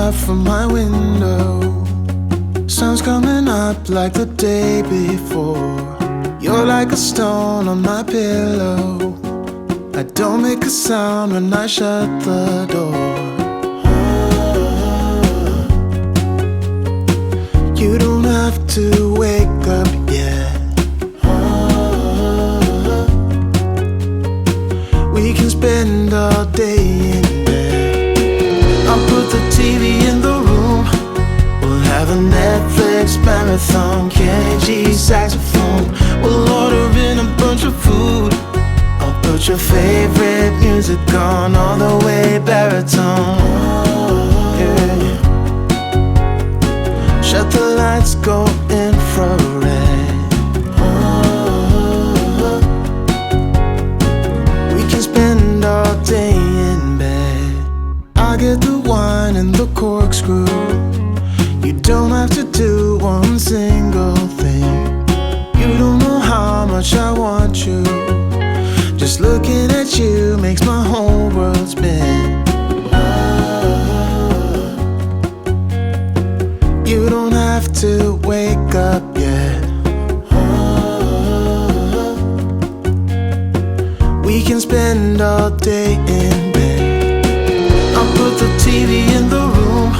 out from my window. Sun's coming up like the day before. You're like a stone on my pillow. I don't make a sound when I shut the door. You don't have to wake up yet. We can spend all day in bed. I'll put the TV in the room. We'll have a Netflix marathon. Kenny G saxophone. We'll order in a bunch of food. I'll put your favorite music on all the way baritone. Yeah. Shut the lights, go infrared. We can spend all day in bed. I get the wine and the corkscrew. You don't have to do one single thing. You don't know how much I want you. Just looking at you makes my whole world spin. You don't have to wake up yet. We can spend all day in bed. I'll put the TV in the room.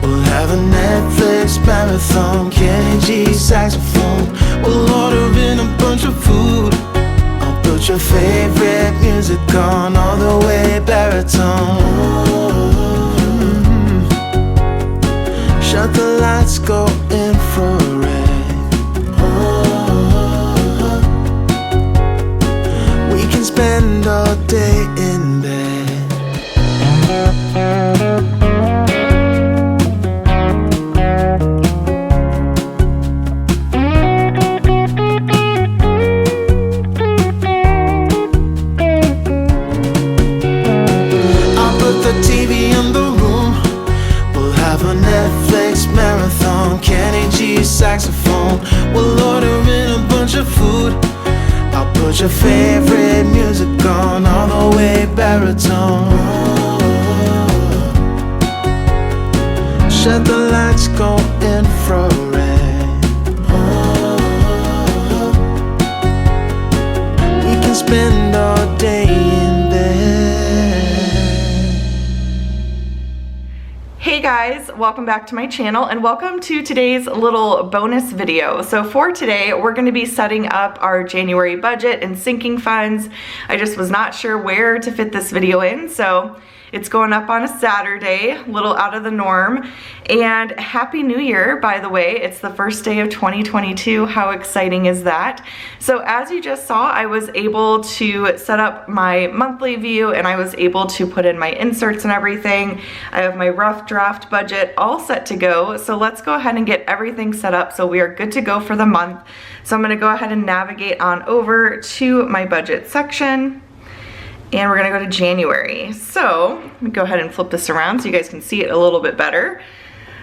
We'll have a Netflix marathon. Kenny G saxophone. We'll order in a bunch of food. I'll put your favorite music on all the way baritone. Shut the lights, go infrared. We can spend all day in bed. I'll put the TV in the room. We'll have a Netflix marathon. Kenny G saxophone. We'll order in a bunch of food. I'll put your favorite music on all the way baritone. Shut the lights, go infrared. We can spend all day in bed. Hey guys, welcome back to my channel and welcome to today's little bonus video. So for today, we're going to be setting up our January budget and sinking funds. I just was not sure where to fit this video in, so it's going up on a Saturday, a little out of the norm. And Happy New Year, by the way. It's the first day of 2022. How exciting is that? So as you just saw, I was able to set up my monthly view and I was able to put in my inserts and everything. I have my rough draft budget all set to go. So let's go ahead and get everything set up so we are good to go for the month. So I'm gonna go ahead and navigate on over to my budget section. And we're gonna go to January. So let me go ahead and flip this around so you guys can see it a little bit better.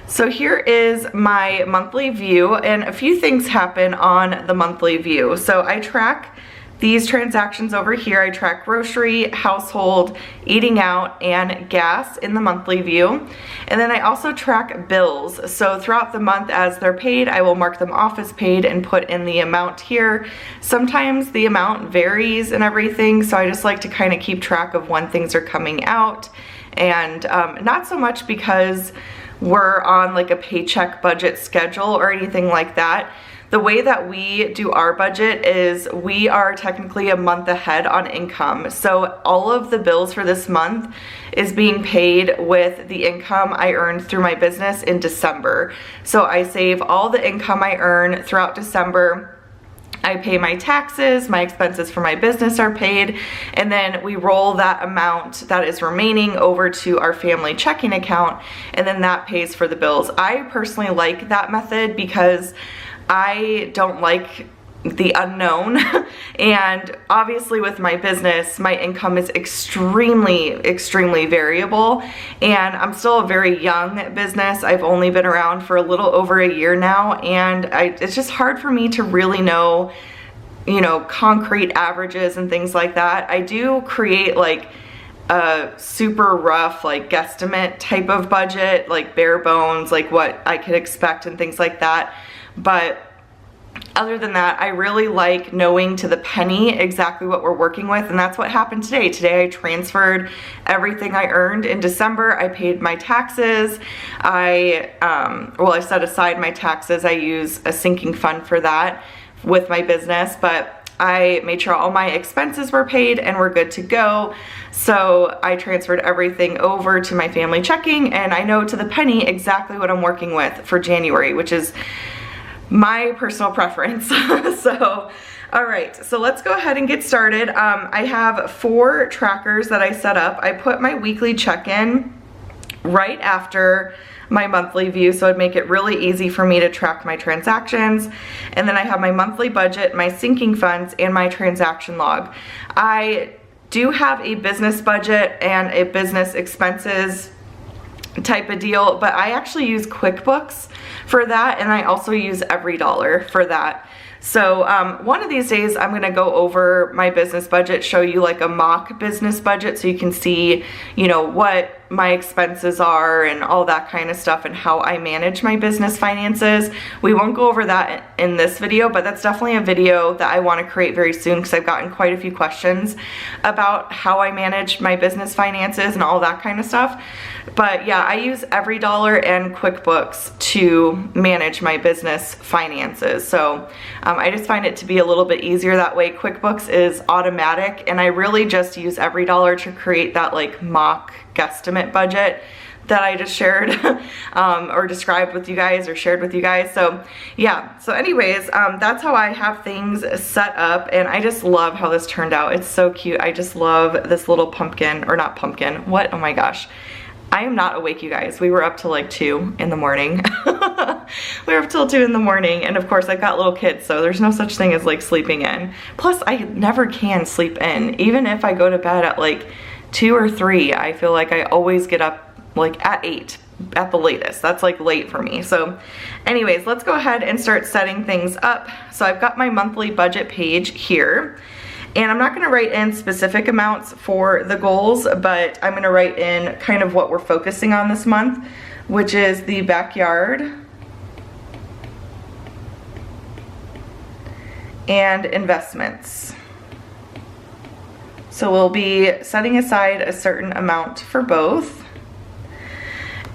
So here is my monthly view, and a few things happen on the monthly view. So I track these transactions over here. I track grocery, household, eating out, and gas in the monthly view. And then I also track bills. So throughout the month as they're paid, I will mark them off as paid and put in the amount here. Sometimes the amount varies and everything, so I just like to kind of keep track of when things are coming out. And not so much because we're on like a paycheck budget schedule or anything like that. The way that we do our budget is we are technically a month ahead on income. So all of the bills for this month is being paid with the income I earned through my business in December. So I save all the income I earn throughout December. I pay my taxes, my expenses for my business are paid, and then we roll that amount that is remaining over to our family checking account, and then that pays for the bills. I personally like that method because I don't like the unknown and obviously with my business my income is extremely variable, and I'm still a very young business. I've only been around for a little over a year now, and it's just hard for me to really know, you know, concrete averages and things like that. I do create like a super rough like guesstimate type of budget, like bare bones, like what I could expect and things like that. But other than that, I really like knowing to the penny exactly what we're working with, and that's what happened today. Today I transferred everything I earned in December. I paid my taxes. I set aside my taxes. I use a sinking fund for that with my business, but I made sure all my expenses were paid and we're good to go. So I transferred everything over to my family checking, and I know to the penny exactly what I'm working with for January, which is my personal preference. So, all right, so let's go ahead and get started. I have 4 trackers that I set up. I put my weekly check-in right after my monthly view, so it'd make it really easy for me to track my transactions. And then I have my monthly budget, my sinking funds, and my transaction log. I do have a business budget and a business expenses type of deal, but I actually use QuickBooks for that, and I also use EveryDollar for that. So one of these days I'm gonna go over my business budget, show you like a mock business budget so you can see, you know, what my expenses are and all that kind of stuff and how I manage my business finances. We won't go over that in this video, but that's definitely a video that I want to create very soon because I've gotten quite a few questions about how I manage my business finances and all that kind of stuff. But yeah, I use EveryDollar and QuickBooks to manage my business finances. So I just find it to be a little bit easier that way. QuickBooks is automatic, and I really just use EveryDollar to create that like mock guesstimate budget that I just shared or described with you guys or shared with you guys. So yeah, so anyways, that's how I have things set up, and I just love how this turned out. It's so cute. I just love this little pumpkin, or not pumpkin, what, oh my gosh. I am not awake, you guys. We were up till like 2 in the morning. We were up till 2 in the morning, and of course I've got little kids, so there's no such thing as like sleeping in. Plus I never can sleep in. Even if I go to bed at like 2 or 3, I feel like I always get up like at 8 at the latest. That's like late for me. So anyways, let's go ahead and start setting things up. So I've got my monthly budget page here, and I'm not gonna write in specific amounts for the goals, but I'm gonna write in kind of what we're focusing on this month, which is the backyard and investments. So we'll be setting aside a certain amount for both.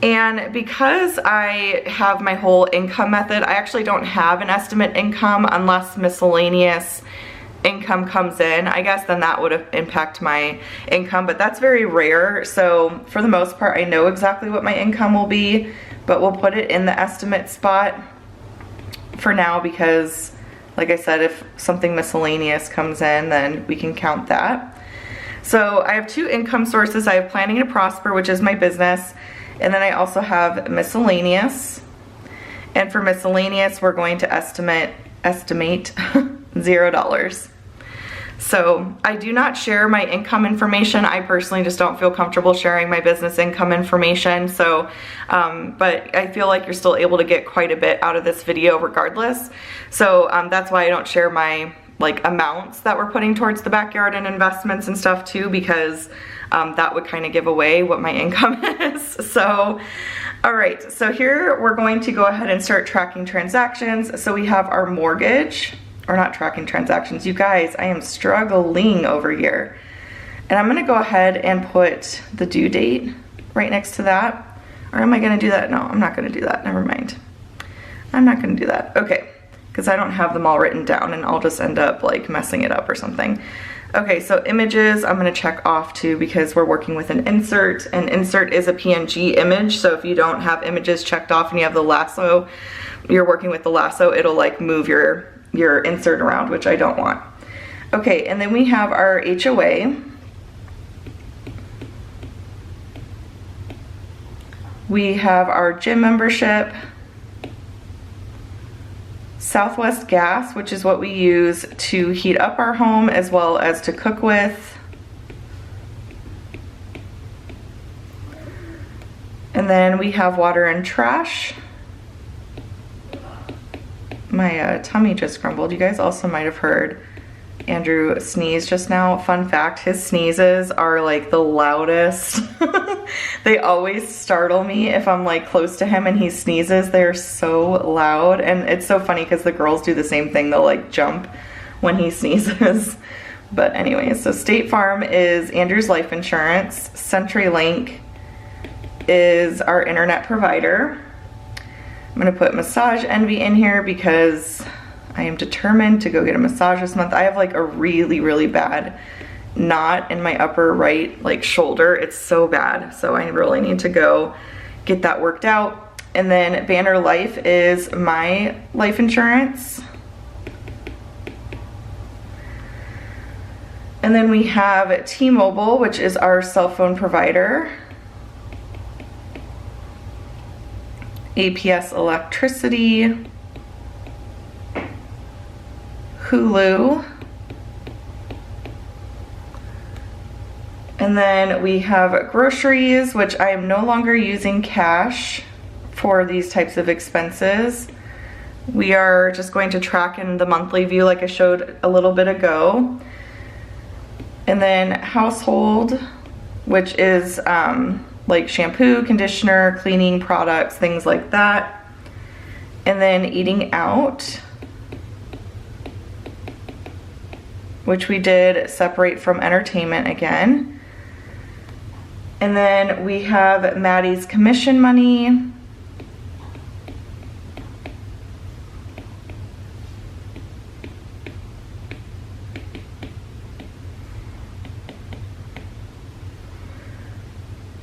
And because I have my whole income method, I actually don't have an estimate income unless miscellaneous income comes in, I guess, then that would impact my income, but that's very rare. So for the most part, I know exactly what my income will be, but we'll put it in the estimate spot for now because, like I said, if something miscellaneous comes in, then we can count that. So I have 2 income sources. I have Planning to Prosper, which is my business, and then I also have miscellaneous. And for miscellaneous, we're going to estimate $0. So I do not share my income information. I personally just don't feel comfortable sharing my business income information. So, but I feel like you're still able to get quite a bit out of this video regardless. So that's why I don't share my like amounts that we're putting towards the backyard and investments and stuff too, because that would kind of give away what my income is. So, all right, so here we're going to go ahead and start tracking transactions. So we have our mortgage, or not tracking transactions. You guys, I am struggling over here. And I'm gonna go ahead and put the due date right next to that. Or am I gonna do that? No, I'm not gonna do that, never mind. I'm not gonna do that, okay. Because I don't have them all written down and I'll just end up like messing it up or something. Okay, so images I'm gonna check off too because we're working with an insert, and insert is a PNG image. So if you don't have images checked off and you have the lasso, you're working with the lasso, it'll like move your insert around, which I don't want. Okay, and then we have our HOA. We have our gym membership, Southwest gas, which is what we use to heat up our home as well as to cook with. And then we have water and trash. My tummy just grumbled. You guys also might have heard Andrew sneezed just now. Fun fact, his sneezes are like the loudest. They always startle me if I'm like close to him and he sneezes. They're so loud, and it's so funny because the girls do the same thing. They'll like jump when he sneezes. But anyways, so State Farm is Andrew's life insurance. CenturyLink is our internet provider. I'm gonna put Massage Envy in here because I am determined to go get a massage this month. I have like a really, really bad knot in my upper right like shoulder. It's so bad. So I really need to go get that worked out. And then Banner Life is my life insurance. And then we have T-Mobile, which is our cell phone provider. APS Electricity. Hulu. And then we have groceries, which I am no longer using cash for these types of expenses. We are just going to track in the monthly view like I showed a little bit ago. And then household, which is like shampoo, conditioner, cleaning products, things like that. And then eating out, which we did separate from entertainment again. And then we have Maddie's commission money.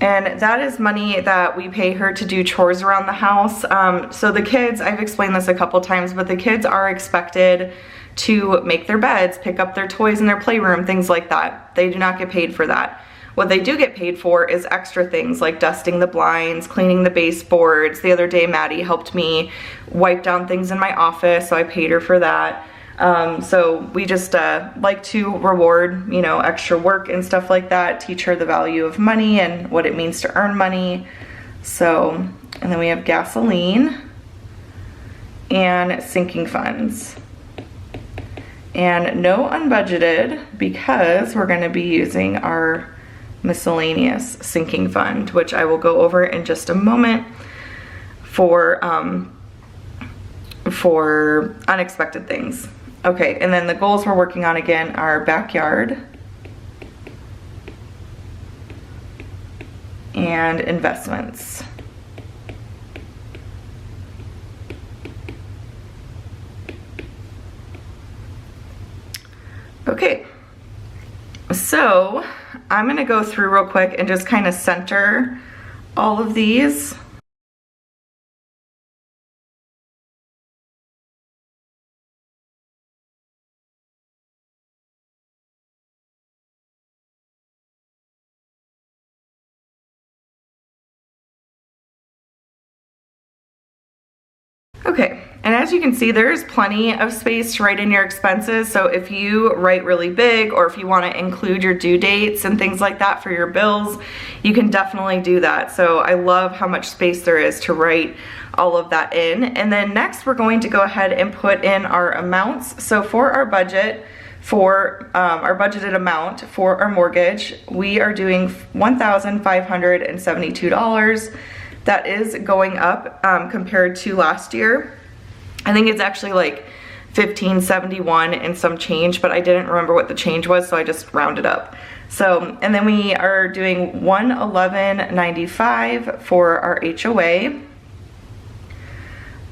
And that is money that we pay her to do chores around the house. So the kids, I've explained this a couple times, but the kids are expected to make their beds, pick up their toys in their playroom, things like that. They do not get paid for that. What they do get paid for is extra things like dusting the blinds, cleaning the baseboards. The other day, Maddie helped me wipe down things in my office, so I paid her for that. So we just like to reward, you know, extra work and stuff like that, teach her the value of money and what it means to earn money. So, and then we have gasoline and sinking funds. And no unbudgeted because we're going to be using our miscellaneous sinking fund, which I will go over in just a moment for unexpected things. Okay, and then the goals we're working on again are backyard and investments. Okay, so I'm gonna go through real quick and just kind of center all of these. Okay, and as you can see, there's plenty of space to write in your expenses. So if you write really big, or if you want to include your due dates and things like that for your bills, you can definitely do that. So I love how much space there is to write all of that in. And then next we're going to go ahead and put in our amounts. So for our budget, for our budgeted amount for our mortgage, we are doing $1,572. That is going up compared to last year. I think it's actually like $1,571 and some change, but I didn't remember what the change was, so I just rounded up. So, and then we are doing $111.95 for our HOA.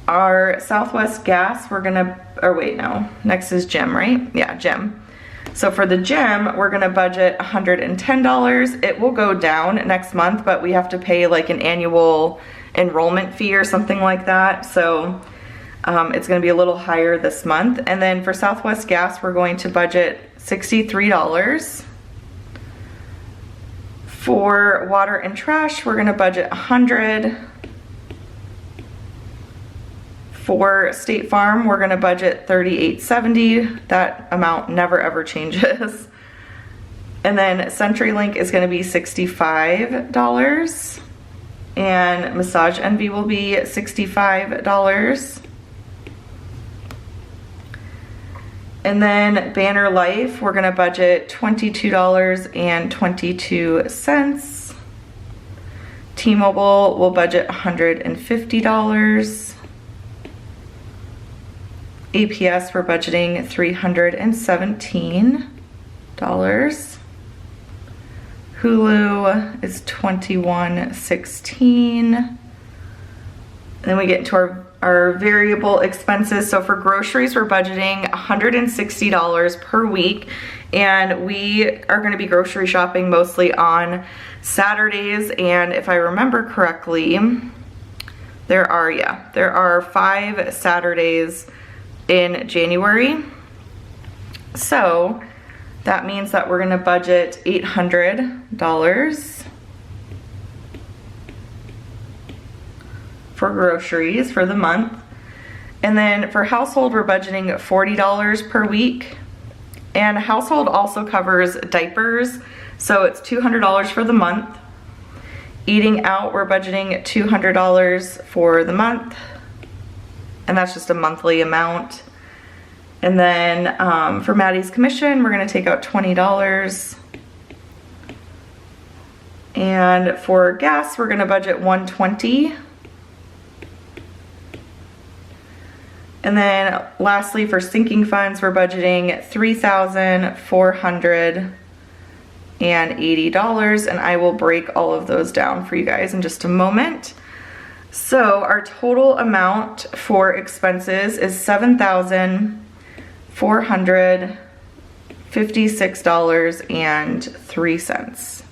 Our Southwest Gas, we're gonna, or wait, no, next is gym, right? Yeah, gym. So for the gym, we're gonna budget $110. It will go down next month, but we have to pay like an annual enrollment fee or something like that. So it's gonna be a little higher this month. And then for Southwest Gas, we're going to budget $63. For water and trash, we're gonna budget $100. For State Farm, we're gonna budget $38.70. That amount never ever changes. And then CenturyLink is gonna be $65. And Massage Envy will be $65. And then Banner Life, we're gonna budget $22.22. T-Mobile will budget $150. APS, we're budgeting $317. Hulu is $21.16. Then we get into our variable expenses. So for groceries, we're budgeting $160 per week. And we are gonna be grocery shopping mostly on Saturdays. And if I remember correctly, there are 5 Saturdays in January. So that means that we're gonna budget $800 for groceries for the month. And then for household, we're budgeting $40 per week. And household also covers diapers, so it's $200 for the month. Eating out, we're budgeting $200 for the month, and that's just a monthly amount. And then for Maddie's commission, we're gonna take out $20. And for gas, we're gonna budget $120. And then lastly, for sinking funds, we're budgeting $3,480, and I will break all of those down for you guys in just a moment. So our total amount for expenses is $7,456.03.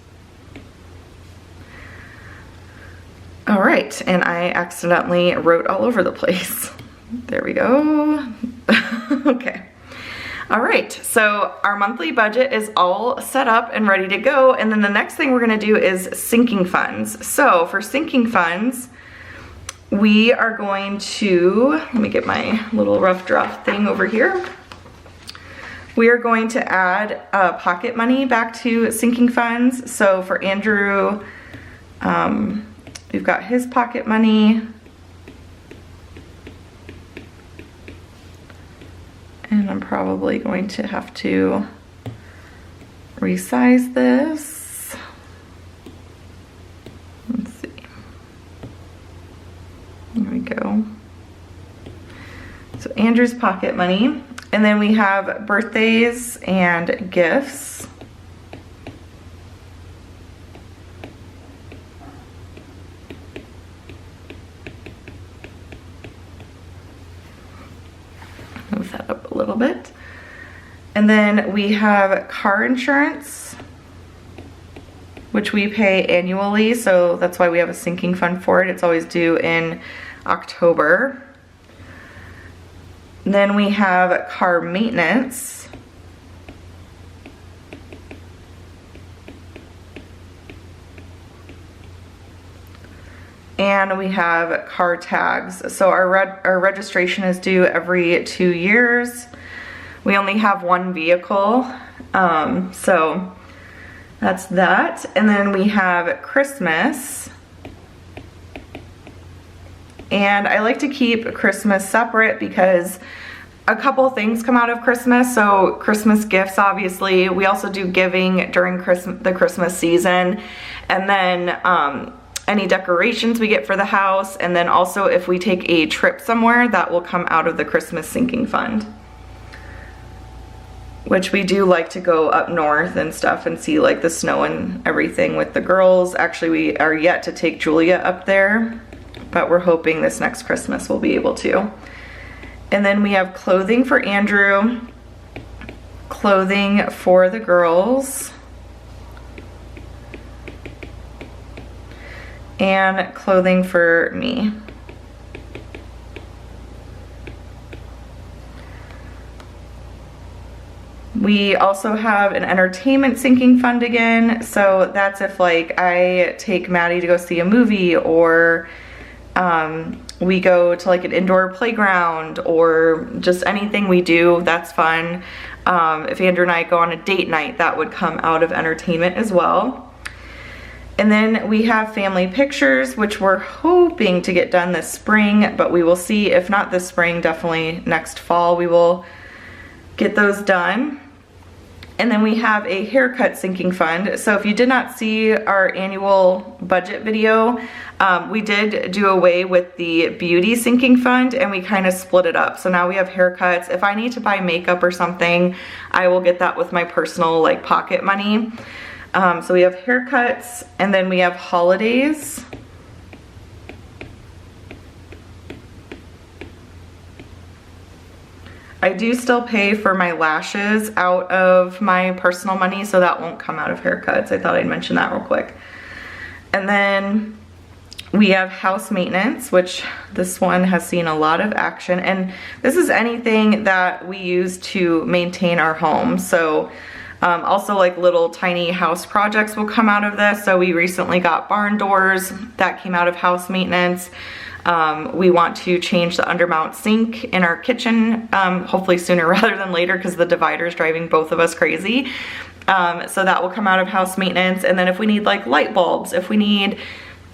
All right, and I accidentally wrote all over the place. There we go. Okay. All right, so our monthly budget is all set up and ready to go. And then the next thing we're gonna do is sinking funds. So for sinking funds, we are going to, let me get my little rough draft thing over here. We are going to add pocket money back to sinking funds. So for Andrew, we've got his pocket money. And I'm probably going to have to resize this. Let's see. There we go. So Andrew's pocket money. And then we have birthdays and gifts. Move that up a little bit. And then we have car insurance, which we pay annually, so that's why we have a sinking fund for it. It's always due in October. Then we have car maintenance. And we have car tags. So our registration is due every 2 years. We only have one vehicle, so that's that. And then we have Christmas. And I like to keep Christmas separate because a couple things come out of Christmas. So Christmas gifts, obviously. We also do giving during the Christmas season. And then any decorations we get for the house, and then also if we take a trip somewhere, that will come out of the Christmas sinking fund, which we do like to go up north and stuff and see like the snow and everything with the girls. Actually, we are yet to take Julia up there, but we're hoping this next Christmas we'll be able to. And then we have clothing for Andrew, clothing for the girls, and clothing for me. We also have an entertainment sinking fund again. So that's if like I take Maddie to go see a movie, or we go to like an indoor playground, or just anything we do that's fun. If Andrew and I go on a date night, that would come out of entertainment as well. And then we have family pictures, which we're hoping to get done this spring, but we will see. If not this spring, definitely next fall we will get those done. And then we have a haircut sinking fund. So if you did not see our annual budget video, we did do away with the beauty sinking fund and we kind of split it up. So now we have haircuts. If I need to buy makeup or something, I will get that with my personal like pocket money. So we have haircuts, and then we have holidays. I do still pay for my lashes out of my personal money, so that won't come out of haircuts. I thought I'd mention that real quick. And then we have house maintenance, which this one has seen a lot of action. And this is anything that we use to maintain our home. So also like little tiny house projects will come out of this. So we recently got barn doors that came out of house maintenance. We want to change the undermount sink in our kitchen, hopefully sooner rather than later because the divider is driving both of us crazy. So that will come out of house maintenance. And then if we need like light bulbs, if we need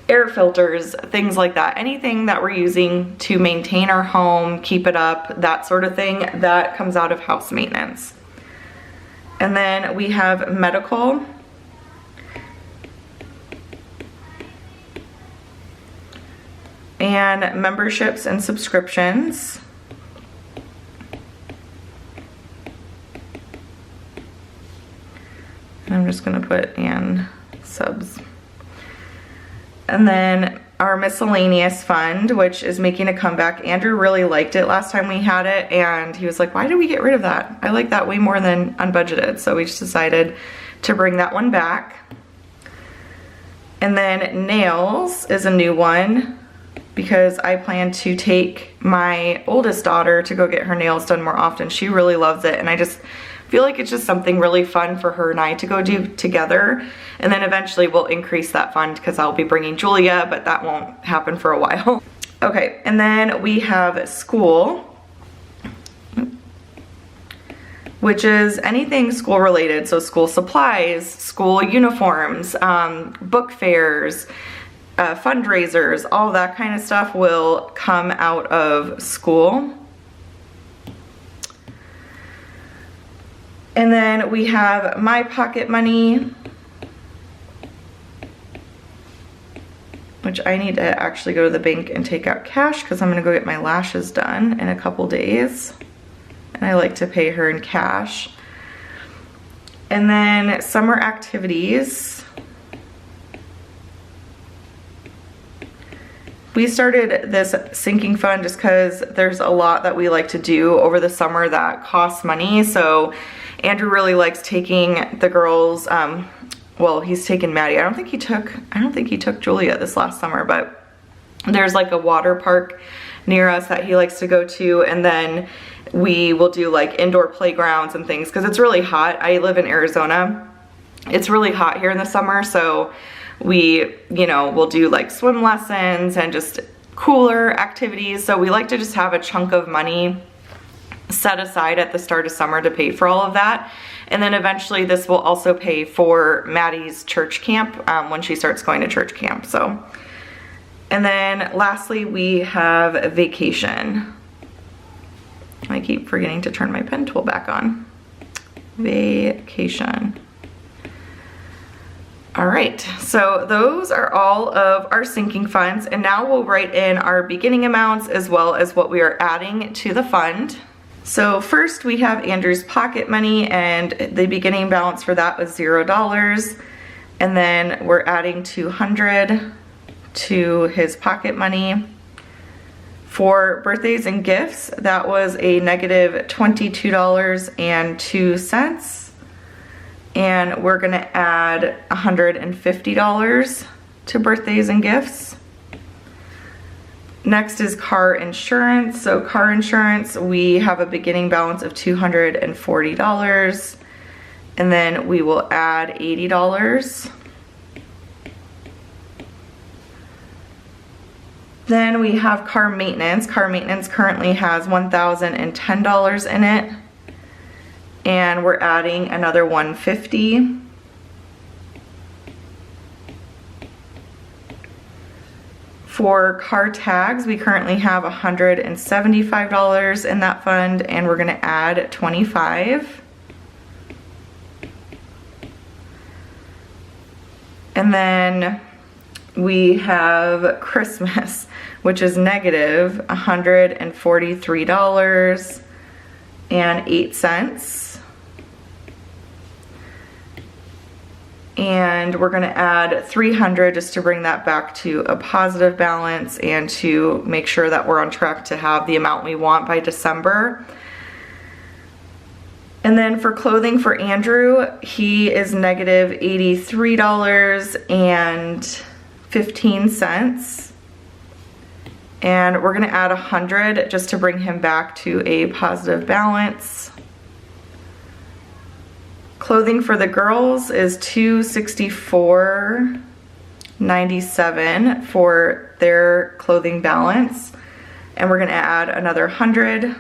air filters, things like that, anything that we're using to maintain our home, keep it up, that sort of thing, that comes out of house maintenance. And then we have medical. And memberships and subscriptions. And I'm just gonna put in subs. And then our miscellaneous fund, which is making a comeback. Andrew really liked it last time we had it, and he was like, why did we get rid of that? I like that way more than unbudgeted. So we just decided to bring that one back. And then nails is a new one, because I plan to take my oldest daughter to go get her nails done more often. She really loves it, and I just feel like it's just something really fun for her and I to go do together. And then eventually we'll increase that fund because I'll be bringing Julia, but that won't happen for a while. Okay, and then we have school, which is anything school related. So school supplies, school uniforms, book fairs, fundraisers, all that kind of stuff will come out of school. And then we have my pocket money, which I need to actually go to the bank and take out cash because I'm gonna go get my lashes done in a couple days. And I like to pay her in cash. And then summer activities. We started this sinking fund just because there's a lot that we like to do over the summer that costs money. So Andrew really likes taking the girls, well, he's taken Maddie. I don't think he took Julia this last summer, but there's like a water park near us that he likes to go to, and then we will do like indoor playgrounds and things because it's really hot. I live in Arizona. It's really hot here in the summer, so we, you know, we'll do like swim lessons and just cooler activities. So we like to just have a chunk of money set aside at the start of summer to pay for all of that. And then eventually this will also pay for Maddie's church camp when she starts going to church camp. So, and then lastly we have vacation. I keep forgetting to turn my pen tool back on. Vacation. All right, so those are all of our sinking funds, and now we'll write in our beginning amounts as well as what we are adding to the fund. So first we have Andrew's pocket money, and the beginning balance for that was $0. And then we're adding $200 to his pocket money. For birthdays and gifts, that was a negative $22.02. And we're gonna add $150 to birthdays and gifts. Next is car insurance. So car insurance, we have a beginning balance of $240. And then we will add $80. Then we have car maintenance. Car maintenance currently has $1,010 in it. And we're adding another $150. For car tags, we currently have $175 in that fund, and we're gonna add 25. And then we have Christmas, which is negative $143.08. And we're gonna add 300 just to bring that back to a positive balance and to make sure that we're on track to have the amount we want by December. And then for clothing for Andrew, he is negative $83.15. And we're gonna add 100 just to bring him back to a positive balance. Clothing for the girls is $264.97 for their clothing balance. And we're gonna add another 100.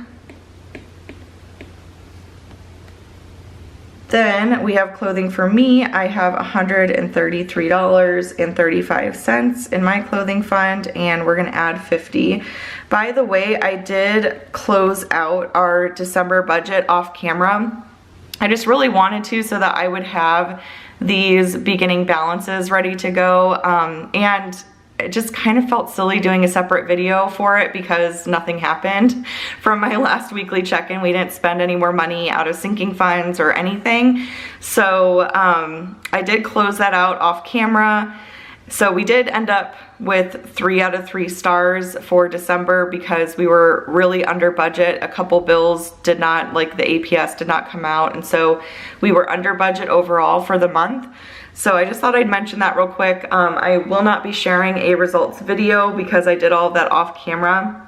Then we have clothing for me. I have $133.35 in my clothing fund, and we're gonna add 50. By the way, I did close out our December budget off camera. I just really wanted to so that I would have these beginning balances ready to go, and it just kind of felt silly doing a separate video for it because nothing happened from my last weekly check-in. We didn't spend any more money out of sinking funds or anything. So I did close that out off camera. So we did end up with 3 out of 3 stars for December because we were really under budget. A couple bills did not, like the APS did not come out, and so we were under budget overall for the month. So I just thought I'd mention that real quick. I will not be sharing a results video because I did all of that off camera.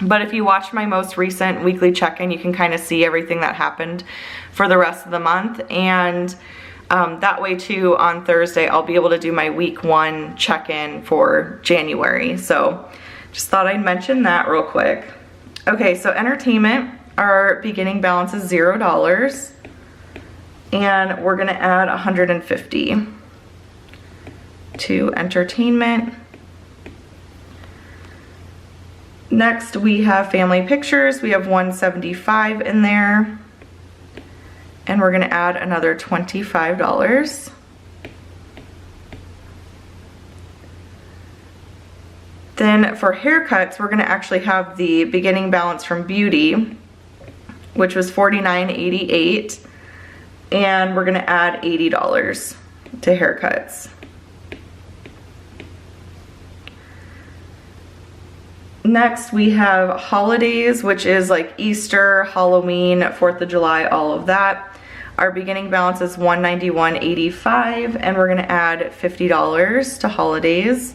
But if you watch my most recent weekly check-in, you can kind of see everything that happened for the rest of the month. And that way too, on Thursday, I'll be able to do my week 1 check-in for January. So just thought I'd mention that real quick. Okay, so entertainment, our beginning balance is $0. And we're gonna add 150 to entertainment. Next, we have family pictures. We have 175 in there. And we're gonna add another $25. Then for haircuts, we're gonna actually have the beginning balance from beauty, which was $49.88, and we're gonna add $80 to haircuts. Next, we have holidays, which is like Easter, Halloween, 4th of July, all of that. Our beginning balance is $191.85, and we're gonna add $50 to holidays.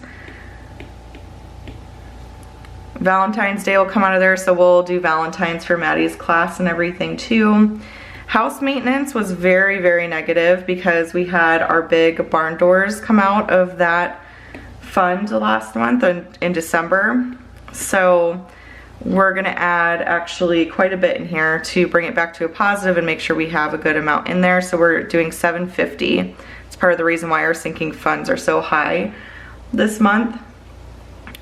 Valentine's Day will come out of there, so we'll do Valentine's for Maddie's class and everything too. House maintenance was very, very negative because we had our big barn doors come out of that fund last month in December. So we're gonna add actually quite a bit in here to bring it back to a positive and make sure we have a good amount in there. So we're doing $750. It's part of the reason why our sinking funds are so high this month.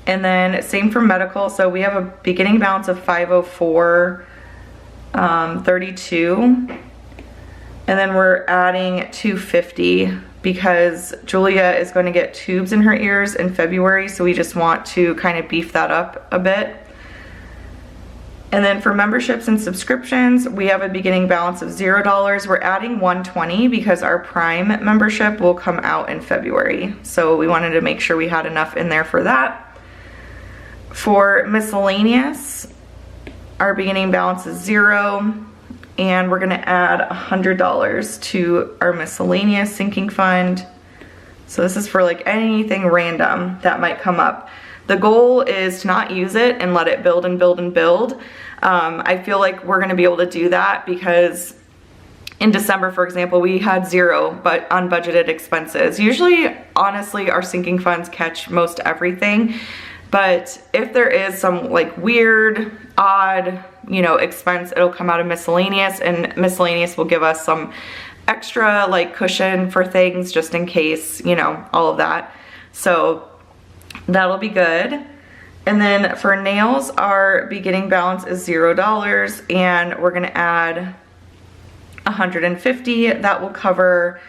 And then same for medical. So we have a beginning balance of $504.32. And then we're adding $250 because Julia is going to get tubes in her ears in February. So we just want to kind of beef that up a bit. And then for memberships and subscriptions, we have a beginning balance of $0. We're adding $120 because our Prime membership will come out in February. So we wanted to make sure we had enough in there for that. For miscellaneous, our beginning balance is $0, and we're gonna add $100 to our miscellaneous sinking fund. So this is for like anything random that might come up. The goal is to not use it and let it build and build and build. I feel like we're gonna be able to do that because in December, for example, we had $0 but unbudgeted expenses. Usually, honestly, our sinking funds catch most everything. But if there is some like weird, odd, you know, expense, it'll come out of miscellaneous, and miscellaneous will give us some extra like cushion for things just in case, you know, all of that. So that'll be good. And then for nails, our beginning balance is $0, and we're gonna add $150. That will cover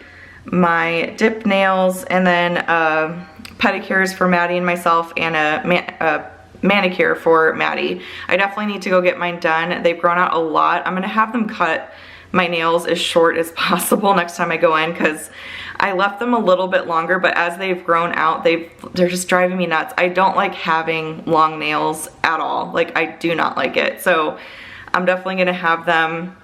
my dip nails, and then pedicures for Maddie and myself, and a manicure for Maddie. I definitely need to go get mine done. They've grown out a lot. I'm gonna have them cut my nails as short as possible next time I go in, because I left them a little bit longer, but as they've grown out, they're just driving me nuts. I don't like having long nails at all. Like, I do not like it. So I'm definitely gonna have them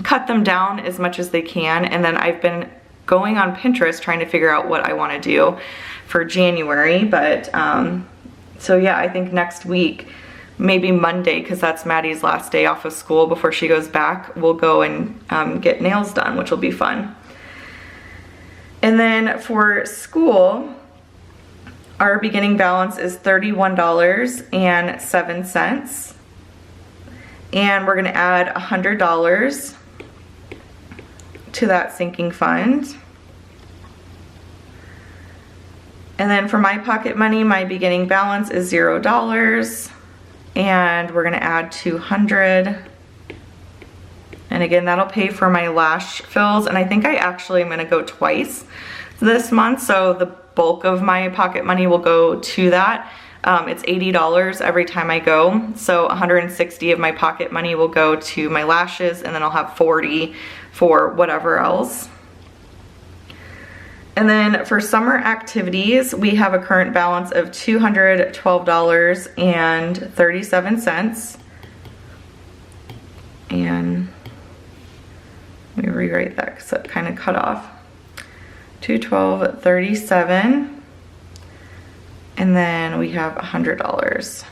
cut them down as much as they can. And then I've been going on Pinterest trying to figure out what I wanna do for January. But so yeah, I think next week, maybe Monday, because that's Maddie's last day off of school before she goes back, we'll go and get nails done, which will be fun. And then for school, our beginning balance is $31.07. And we're gonna add $100 to that sinking fund. And then for my pocket money, my beginning balance is $0. And we're gonna add $200. And again, that'll pay for my lash fills. And I think I actually am gonna go twice this month. So the bulk of my pocket money will go to that. It's $80 every time I go. So 160 of my pocket money will go to my lashes, and then I'll have 40 for whatever else. And then for summer activities, we have a current balance of $212.37. And let me rewrite that because it kind of cut off. $212.37. And then we have $100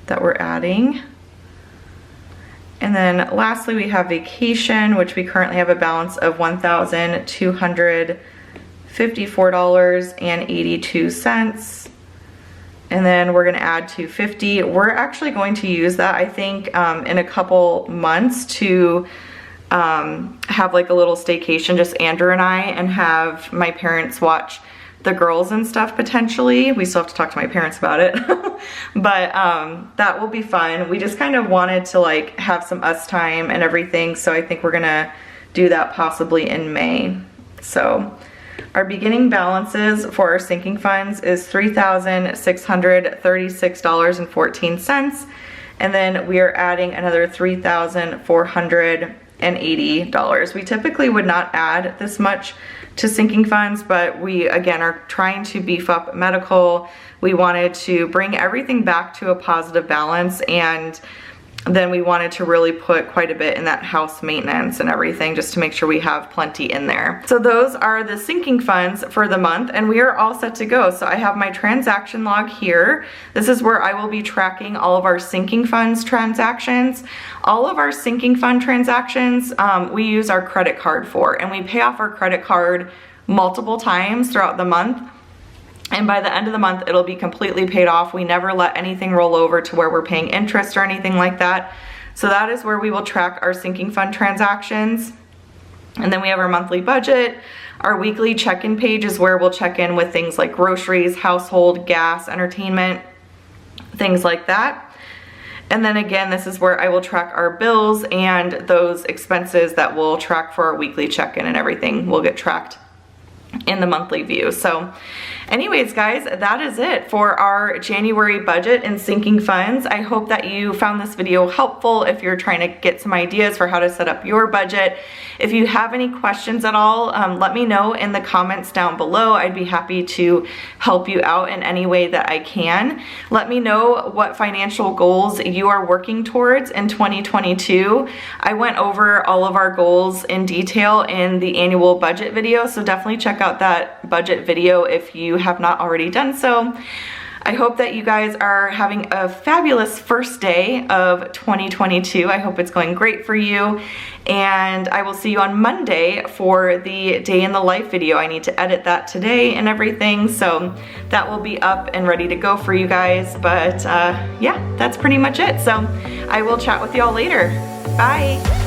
that we're adding. And then lastly, we have vacation, which we currently have a balance of $1,254.82. And then we're gonna add $250. We're actually going to use that, I think, in a couple months to have like a little staycation, just Andrew and I, and have my parents watch the girls and stuff potentially. We still have to talk to my parents about it. But that will be fun. We just kind of wanted to like have some us time and everything. So I think we're gonna do that possibly in May. So our beginning balances for our sinking funds is $3,636.14. And then we are adding another $3,480. We typically would not add this much to sinking funds, but we again are trying to beef up medical. We wanted to bring everything back to a positive balance, and then we wanted to really put quite a bit in that house maintenance and everything, just to make sure we have plenty in there. So those are the sinking funds for the month, and we are all set to go. So I have my transaction log here. This is where I will be tracking all of our sinking funds transactions. All of our sinking fund transactions, we use our credit card for, and we pay off our credit card multiple times throughout the month. And by the end of the month, it'll be completely paid off. We never let anything roll over to where we're paying interest or anything like that. So that is where we will track our sinking fund transactions. And then we have our monthly budget. Our weekly check-in page is where we'll check in with things like groceries, household, gas, entertainment, things like that. And then again, this is where I will track our bills, and those expenses that we'll track for our weekly check-in and everything will get tracked in the monthly view. So anyways, guys, that is it for our January budget and sinking funds. I hope that you found this video helpful if you're trying to get some ideas for how to set up your budget. If you have any questions at all, let me know in the comments down below. I'd be happy to help you out in any way that I can. Let me know what financial goals you are working towards in 2022. I went over all of our goals in detail in the annual budget video, so definitely check out that budget video if you have not already done so. I hope that you guys are having a fabulous first day of 2022. I hope it's going great for you, and I will see you on Monday for the day in the life video. I need to edit that today and everything, so that will be up and ready to go for you guys. But yeah, that's pretty much it. So I will chat with y'all later. Bye.